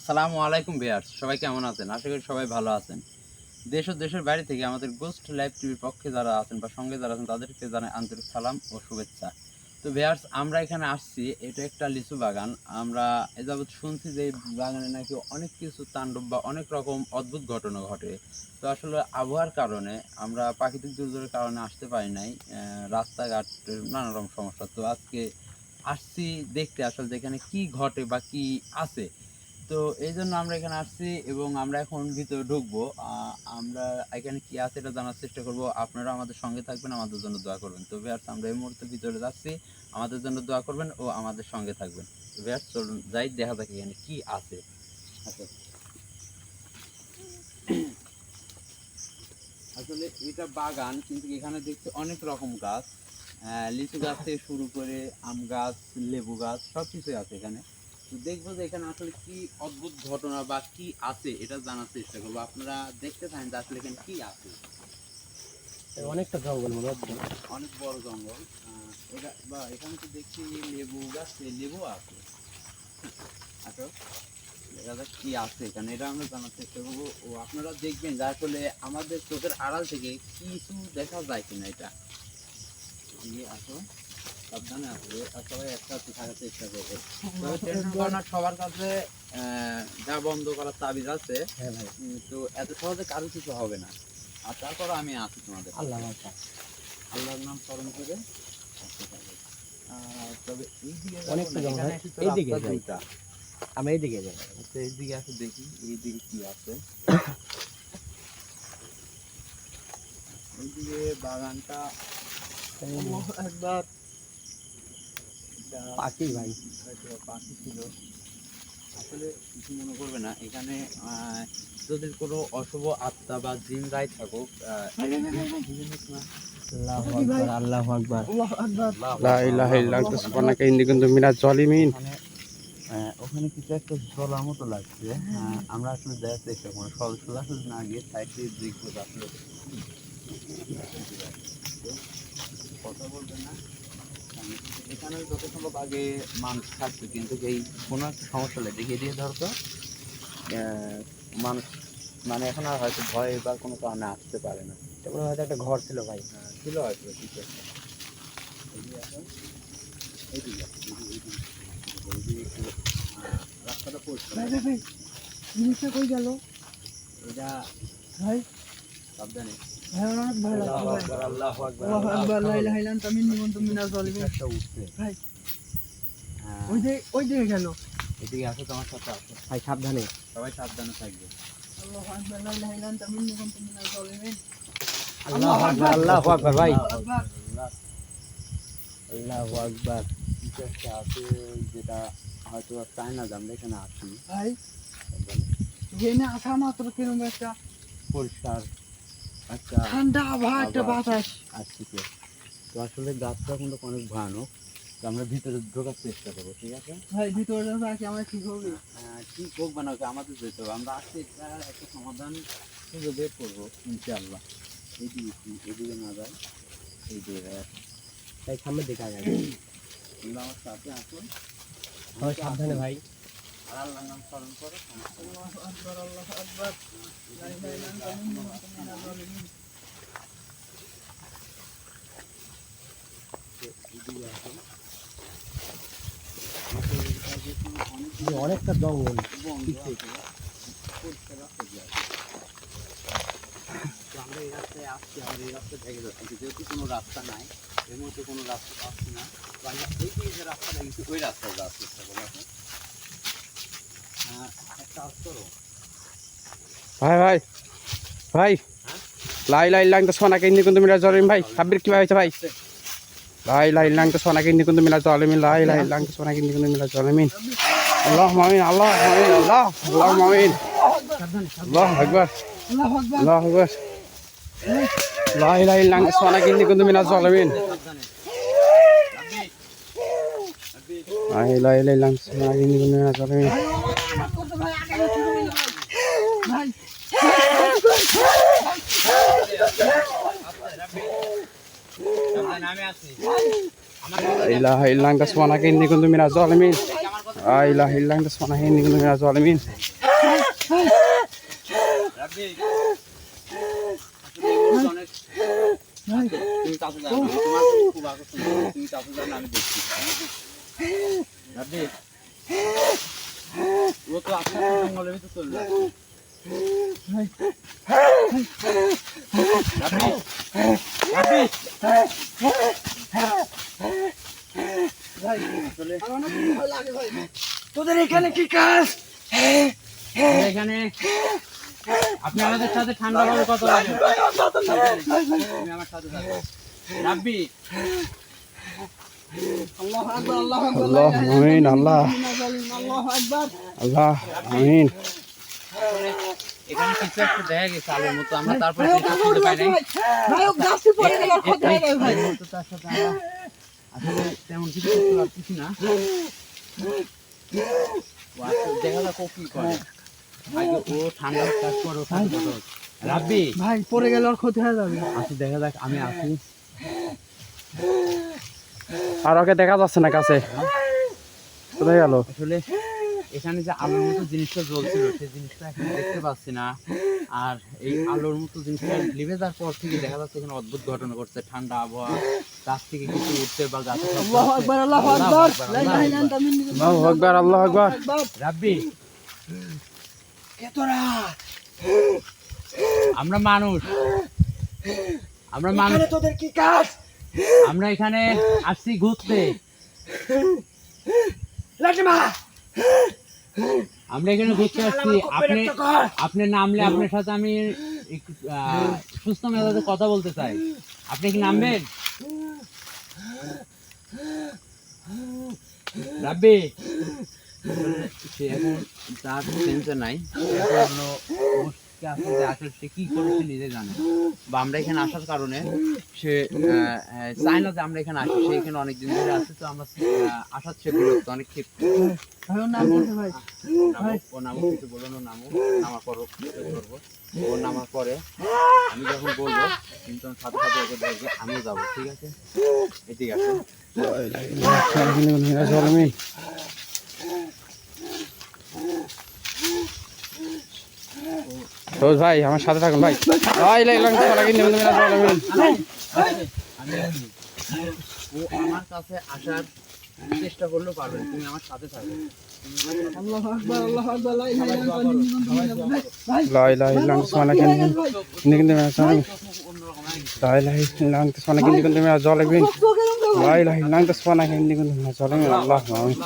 আসসালামু আলাইকুম ভিউয়ার্স, সবাই কেমন আছেন? আশা করি সবাই ভালো আছেন। দেশ ও দেশের বাইরে থেকে আমাদের গোস্ট লাইভ টিভির পক্ষে যারা আছেন বা সঙ্গে যারা আছেন তাদেরকে জানাই আন্তরিক সালাম ও শুভেচ্ছা। তো ভিউয়ার্স, আমরা এখানে আসছি, এটা একটা লিচু বাগান। আমরা এ যাবৎ শুনছি যে এই বাগানে নাকি অনেক কিছু তাণ্ডব বা অনেক রকম অদ্ভুত ঘটনা ঘটে। তো আসলে আবহাওয়ার কারণে আমরা প্রাকৃতিক দুর্যোগের কারণে আসতে পারি নাই। রাস্তাঘাট নানা রকম সমস্যা। তো আজকে আসছি দেখতে আসলে যে এখানে কি ঘটে বা কি আছে। তো এইজন্য আমরা এখানে আসছি এবং আমরা এখন ভিতরে ঢুকবো। আমরা এখানে কি আছে এটা জানার চেষ্টা করব। আপনারা আমাদের সঙ্গে থাকবেন, আমাদের জন্য দোয়া করবেন। তো ভিউয়ার্স, আমরা এই মুহূর্তে ভিতরে যাচ্ছি। আমাদের জন্য দোয়া করবেন ও আমাদের সঙ্গে থাকবেন। তো ভিউয়ার্স, চলুন যাই, দেখা যাক এখানে কি আছে। আচ্ছা, আসলে এটা বাগান, কিন্তু এখানে দেখছি অনেক রকম গাছ। লিচু গাছ থেকে শুরু করে আম গাছ, লেবু গাছ সব কিছুই আছে এখানে। তো দেখবো যে এখানে আসলে কি অদ্ভুত ঘটনা বা কি আছে এটা জানার চেষ্টা করবো। আপনারা দেখতে পারেন যে আসলে এখানে কি আছে। অনেকটা জঙ্গল মনে হচ্ছে। অনেক বড় জঙ্গল। এটা বা এখানে তো দেখছি লেবু গাছ, লেবু আছে। আচ্ছা, দেখা যাক কি আছে এখানে, এটা আমরা জানার চেষ্টা করবো ও আপনারা দেখবেন যে আসলে আমাদের চোখের আড়াল থেকে কিছু দেখা যায় কিনা। এটা আসো, সাবধানে আসবে আর সবাই একসাথে থাকার চেষ্টা করবে। তবে টেনশন করো না, সবার কাছে যা বন্ধ করার তাবিজ আছে। হ্যাঁ ভাই, তো এত সহজে কারো কিছু হবে না। আর তারপর আমি আছি তোমাদের সাথে। আল্লাহর নাম স্মরণ করে আসতে থাকবে। তবে এইদিকে অনেকটা জঙ্গল। এখানে একটু এইদিকে রাস্তা যাই। দুইটা। আমরা এইদিকে যাই। আচ্ছা, এইদিকে আছে, দেখি এইদিকে কি আছে। এইদিকে বাগানটা একবার পাখি ভাই, হয়তো পাখি ছিল। আসলে কিছু মনে করবে না, এখানে যদি কোনো অশুভ আত্মা বা জিন রাই থাকুক, বিভিন্ন সময় আল্লাহু আকবার, আল্লাহু আকবার। লা ইলাহা ইল্লা আনতা সুবহানাকা ইন্নী কুনতু মিনাজ জালিমিন। ওখানে কিছু একটা জ্বলার মতো লাগছে। আমরা আসলে দেখার চেষ্টা করবো, সরাসরি না গিয়ে সাইড দিয়ে দেখবো যে আসলে কথা বলবে না। এখানে যত সম্ভব আগে মানুষ থাকতো, কিন্তু এই কোনো একটা সমস্যা হলে দেখিয়ে দিয়ে ধরতো মানুষ, মানে এখন আর হয়তো ভয় বা কোনো কারণে আসতে পারে না। এটা মনে হয় হয়তো একটা ঘর ছিল ভাই। ছিল হয়তো কিছু একটা। এদিকে আসো, এইদিকে আসো, এইদিকে একটু রাস্তাটা পরিষ্কার। জিনিসটা কই গেল এটা ভাই? সাবধানে। আল্লাহু আকবার, আল্লাহু আকবার। লা ইলাহা ইল্লা আনতা মিন্নী কুনতু মিনাজ জালিমিন। একটা উঠছে ভাই, হ্যাঁ, ওই দিকে গেল। এদিকে আসো, তোমার সাথে আসো। ভাই সাবধানে। সবাই সাবধানে থাকবে। আল্লাহু আকবার, লা ইলাহা ইল্লা আনতা মিন্নী কুনতু মিনাজ জালিমিন। আল্লাহু আকবার, আল্লাহু আকবার ভাই। আল্লাহু আকবার। কিছু একটা আছে যেটা হয়তো চায় না যে আমরা এখানে আসি। ভাই, এখানে আসা মাত্র কিরকম একটা পরিষ্কার একটা ঠান্ডা আবহাওয়া, একটা বাতাস আসছে। তো আসলে গাছটা কিন্তু অনেক ভয়ানক। তো আমরা ভিতরে ঢোকার চেষ্টা করবো, ঠিক আছে? ভাই। ভিতরে রাখি আমার ঠিক হবে। ঠিক হোক বা না হোক, আমাদের যেতে হবে। আমরা আসছি, একটা সমাধান খুঁজে বের করবো ইনশাআল্লাহ। এদিকে না যায়, এইদিকে যায়। তাই সামনে দেখা যায়। তোমরা আমার সাথে আসুন, ভাই সাবধানে ভাই। আর আল্লাহর নাম স্মরণ করো। আল্লাহু আকবার, আল্লাহু আকবার। লা ইলাহা ইল্লা আনতা মিন্নী কুনতু মিনাজ জালিমিন। এদিকে আসুন। অনেকটা জঙ্গল। আমরা এই রাস্তায় আসছি, আমরা এই রাস্তায় ভেঙে যাচ্ছি, যেহেতু কোনো রাস্তা নাই, এর মধ্যে কোনো রাস্তা পাচ্ছি না। তো আমরা এই যে রাস্তাটা গেছি ওই রাস্তায় যাওয়ার চেষ্টা করবো এখন। একটা কাজ করো। ভাই ভাই ভাই, লা ইলাহা ইল্লা আনতা সুবহানাকা ইন্নী কুনতু মিনাজ জালিমিন। ভাই সাব্বির কি হয়েছে ভাই? লা ইলাহা ইল্লা আনতা সুবহানাকা ইন্নী কুনতু মিনাজ জালিমিন। লা ইলাহা ইল্লা আনতা সুবহানাকা ইন্নী কুনতু মিনাজ জালিমিন। আল্লাহুম্মা আমিন, আল্লাহুম্মা আমিন, আল্লাহুম্মা আমিন। আল্লাহু আকবার, আল্লাহু আকবার। আল্লাহু আকবার। লা ইলাহা ইল্লা আনতা সুবহানাকা ইন্নী কুনতু মিনাজ জালিমিন। লা ইলাহা ইল্লা আনতা সুবহানাকা ইন্নী কুনতু মিনাজ জালিমিন। ভাই, আমি আছি। লা ইলাহা ইল্লা আনতা সুবহানাকা ইন্নী কুনতু মিনাজ জালিমিন। লা ইলাহা ইল্লা আনতা সুবহানাকা ইন্নী কুনতু মিনাজ জালিমিন। রাব্বি আসলে এগুলো অনেক তুমি চাচু জানো তোমার খুব আকর্ষণ তুমি চাচু জানো আমি দেখছি রাব্বি ও তো আপনার জঙ্গলের ভিতরে চলে যায় রাব্বি রাব্বি আসলে তোদের এখানে কি কাজ? এখানে আপনি আমাদের সাথে ঠান্ডা ভাবে কথা বলেন তুমি আমার সাথে থাকো রাব্বি আল্লাহু আকবার আল্লাহু আকবার আল্লাহ আমিন আল্লাহ আল্লাহু আকবার আল্লাহ আমিন। এখানে কিছু একটা দেখা গেছে আলোর মতো আমরা তারপরে কিছু পাই নাই ভাই ও গাছে পড়ে গেল ক্ষতি হয়ে গেল ভাই। এই মুহূর্তে তার সাথে আমরা আসলে তেমন কিছু করতে পারতেছি না ও আসলে দেখা যাক ও কি করে আগে ও ঠান্ডা কাজ করে ওর সাথে কথা বলছে। রাব্বি ভাই পড়ে গেল আর ক্ষতি হয়ে যাবে। আসলে দেখা যাক আমি আছি আর ওকে দেখা যাচ্ছে না কাছে, কোথায় গেল? আসলে এখানে যে আলোর মতো জিনিসটা জ্বলছিল সেই জিনিসটা এখন দেখতে পাচ্ছি না আর এই আলোর মতো জিনিসটা লিভে যাওয়ার পর থেকে দেখা যাচ্ছে এখানে অদ্ভুত ঘটনা ঘটছে ঠান্ডা আবহাওয়া গাছ থেকে কিছু উঠছে বা গাছে আল্লাহু আকবার আল্লাহু আকবার লা ইলাহা ইল্লা আনতা মিন্নি আল্লাহু আকবার আল্লাহু আকবার। রাব্বি কে তোরা? আমরা মানুষ এখানে তোদের কি কাজ? আমরা এখানে আসছি ঘুরতে লাঠিমা আমরা এখানে ঘুরতে আসছি আপনি আপনি নামলে আপনার সাথে আমি একটু সুস্থ মেজাজে কথা বলতে চাই আপনি কি নামবেন রাব্বি সে এখন তার সেন্সে নাই এখনো ওকে আসলে আসলে সে কি করেছে নিজে জানে বা আমরা এখানে আসার কারণে সে চায় না যে আমরা এখানে আসি সে এখানে অনেকদিন ধরে আছে তো আমরা আসার সে বিরক্ত অনেক ক্ষেত্রে ভাই ওর নাম বলতে ভাই ও নামক কিছু বলো না নামার পর করবো ও নামার পরে আমি যখন বলবো কিন্তু সাথে সাথে ওকে ধরবে আমিও যাবো ঠিক আছে ঠিক আছে আমিন। রোজ ভাই আমার সাথে থাকুন ভাই। লাই লাই লাং তোরা কিনে তুমি না চল আমিন। আমি আছি। ও আমার কাছে আসার চেষ্টা করলেও পারবে না, তুমি আমার সাথে থাকবে আল্লাহু আকবার আল্লাহু আকবার লা ইলাহা ইল্লা আনতা মিন্নি ভাই লাই লাই লাং তোরা কিনে কিনে না চল। অন্যরকম হয়ে গেছে। লাই লাই লাং তোরা কিনে তুমি না চল আমিন। লাই লাই লাং তোরা কিনে তুমি না চল আমিন। আল্লাহ আমিন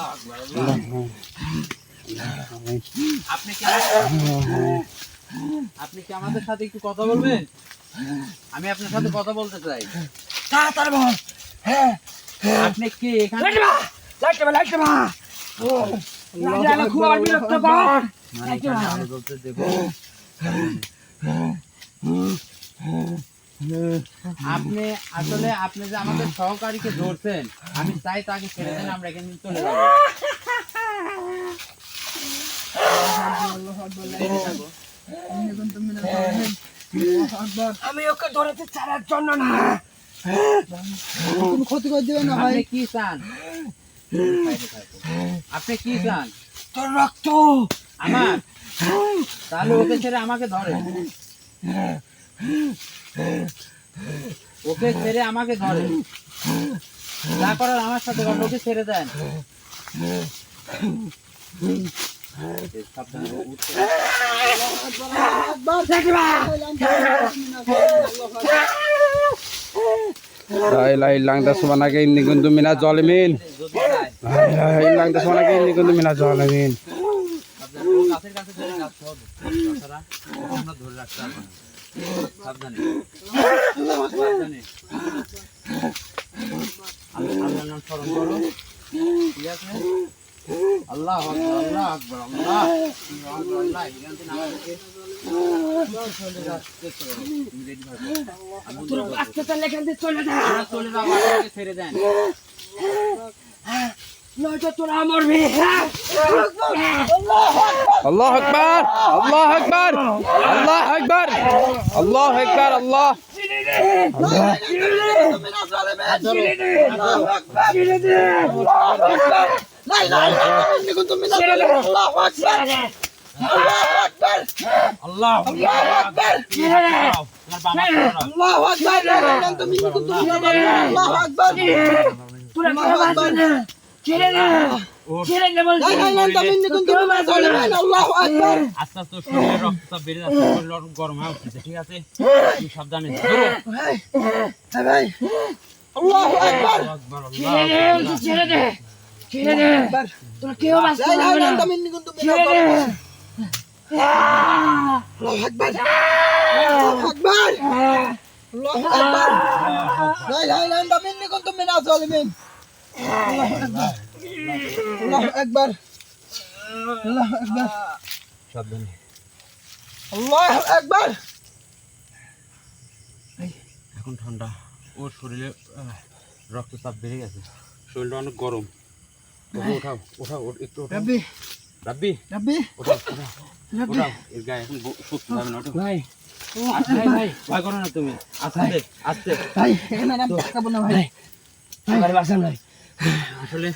আল্লাহ আমিন। আপনি কি আমাদের সাথে একটু কথা বলবেন আমি আপনার সাথে কথা বলতে চাই তাড়াতাড়ি বল। হ্যাঁ আপনি কি এখানে লাঠিমা ও লাঠিমা খুব আর বিরক্ত কর। মানে এখানে আলো জ্বলতে দেবো আপনি আসলে আপনি যে আমাদের সহকারীকে ধরছেন আমি চাই তাকে ছেড়ে দেন আমরা এখানে চলে যাবো আল্লাহু আকবার লা ইলাহা ইল্লা আমি ওকে ধরেতে ছাড়ার জন্য না কোনো ক্ষতি করে দিবে না ভাই। আপনি কি চান আপনি কি চান তোর রক্ত আমার তাহলে ওকে ছেড়ে আমাকে ধরে ওকে ছেড়ে আমাকে ধরে যা করার আমার সাথে করেন, ওকে ছেড়ে দেন লাই লাই লাং তোরা কিনে তুমি না চল আমিন। যদি চায় লাই লাই লাং তোরা কিনে তুমি না চল আমিন। আপনার ও গাছের কাছে ধরে গাছ সহ তাছাড়া ওকে আমরা ধরে রাখতে পারবো না সাবধানে সাবধানে আল্লাহর নাম স্মরণ করো ঠিক আছে আল্লাহ আকবার আল্লাহ আকবার আল্লাহ আল্লাহ এখান থেকে আমাদেরকে চলে যাচ্ছে তুমি রেডি থাকো তোর আস্তে চলে এখান থেকে চলে যা আমরা চলে যাবো আমাদেরকে ছেড়ে দেন নয়তো তোরা মরবি। আল্লাহ আকবার আল্লাহ আকবার আল্লাহ আকবার আল্লাহ আকবার আল্লাহ আল্লাহ আকবার আল্লাহ আল্লাহু আকবার আল্লাহু আকবার লা ইলাহা ইল্লা আনতা মিন্নি কুনতু মিনাল জালিমিন আল্লাহু আকবার তোরা কেউ বাঁচবে না ছেড়ে না ছেড়ে না বলছি লা ইলাহা ইল্লা আনতা মিন্নি কুনতু মিনাল জালিমিন আল্লাহু আকবার আস্তে আস্তে শরীরের রক্তচাপ বেড়ে যাচ্ছে, শরীর অনেক গরম হয়ে উঠছে, ঠিক আছে? তুমি সাবধানে ধরো। ভাই ভাই আল্লাহু আকবার ছেড়ে দে বলছি ছেড়ে দে ছেড়ে দে তোরা কেউ লা বাঁচতে ইলাহা পারবে ইল্লা না আনতা মিন্নি কুনতু মিনাল ছেড়ে দে জালিমিন আল্লাহু আকবার আল্লাহু আকবার আল্লাহু আকবার লা ইলাহা ইল্লা আনতা মিন্নি কুনতু মিনাল জালিমিন আল্লাহু আকবার আল্লাহু আকবার আল্লাহু আকবার সাবধানে। আল্লাহু আকবার এখন ঠান্ডা, ওর শরীরে রক্তচাপ বেড়ে গেছে, শরীরটা অনেক গরম। ওঠাও ওঠাও একটু ওঠাও। রাব্বি রাব্বি রাব্বি ওঠাও ওঠাও ওঠাও, এর গায়ে এখন শক্তি যাবে না, ওঠো। ভাই ভাই ভাই ভয় করো না তুমি, আস্তে আস্তে। ভাই এখানে নাম তাকাবো না ভাই আমার বাসা নাই আসলে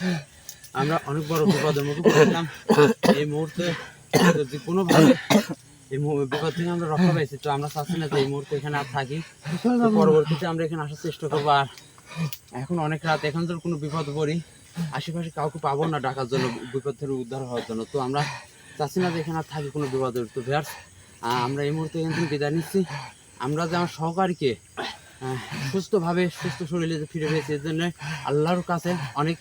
আমরা অনেক বড় বিপদের মুখে পড়েছিলাম। এই মুহূর্তে যে কোনোভাবে এই বিপদ থেকে আমরা রক্ষা পাইছি, তো আমরা চাচ্ছি না যে এই মুহূর্তে এখানে আর থাকি। তো পরবর্তীতে আমরা এখানে আসার চেষ্টা করবো। আর এখন অনেক রাত, এখন তো কোনো বিপদ পড়ি, আশেপাশে কাউকে পাবো না ডাকার জন্য, বিপদ থেকে উদ্ধার হওয়ার জন্য। তো আমরা চাচ্ছি না যে এখানে আর থাকি কোনো বিপদের। তো ভিউয়ার্স, আমরা এই মুহূর্তে এখান থেকে বিদায় নিচ্ছি। আমরা যে আমার সহকারীকে সুস্থভাবে সুস্থ শরীরে যে ফিরে পেয়েছি, এর জন্য আল্লাহর কাছে অনেক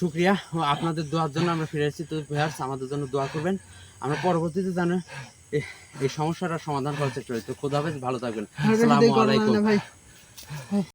শুক্রিয়া। আপনাদের দোয়ার জন্য আমরা ফিরে এসেছি। তো ভিউয়ার্স, আমাদের জন্য দোয়া করবেন। আমরা পরবর্তীতে জানো এই সমস্যাটার সমাধান করার চেষ্টা করি। তো খোদা হাফেজ, ভালো থাকবেন। আসসালামু আলাইকুম। ভাই